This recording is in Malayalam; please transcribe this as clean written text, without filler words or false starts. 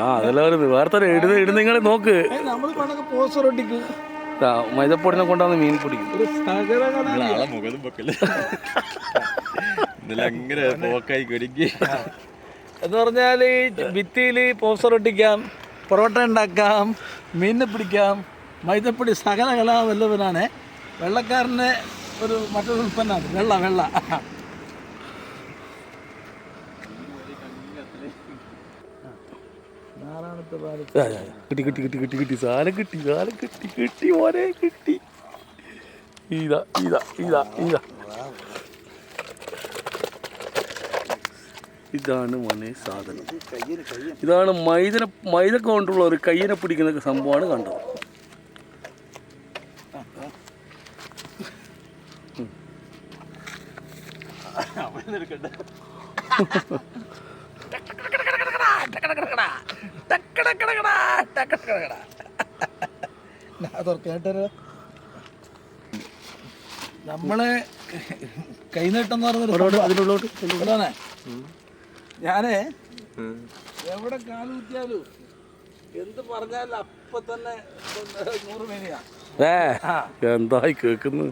ആ അതെല്ലാം വേറെ ഇടുന്നിങ്ങളെ നോക്ക്. പോസ്റ്റർ ഒട്ടിക്കും, മൈദപ്പൊടിനെ കൊണ്ടാണ് മീൻ പിടിക്കും. എന്ന് പറഞ്ഞാൽ ഭിത്തിയിൽ പോസ്റ്റർ ഒട്ടിക്കാം, പൊറോട്ട ഉണ്ടാക്കാം, മീനിനെ പിടിക്കാം. മൈദപ്പൊടി സകല കലാവല്ലവനാണ്. വെള്ളക്കാരൻ്റെ ഒരു മറ്റൊരു ഉൽപ്പന്നമാണ് വെള്ള. കിട്ടി സാധനം കിട്ടി ഓരേ കിട്ടി. ഇതാ ഇതാണ് മോനെ സാധനം. ഇതാണ് മൈദ കൊണ്ടുള്ള ഒരു കയ്യിനെ പിടിക്കുന്ന സംഭവമാണ് കണ്ടത്. നമ്മളെ കൈനീട്ടം എന്ന് പറഞ്ഞ ഞാനേ എവിടെ കാലുകുത്തിയാലും എന്ത് പറഞ്ഞാലും അപ്പൊ തന്നെ 100 മേനിയാ. എന്തായി കേക്കുന്നു.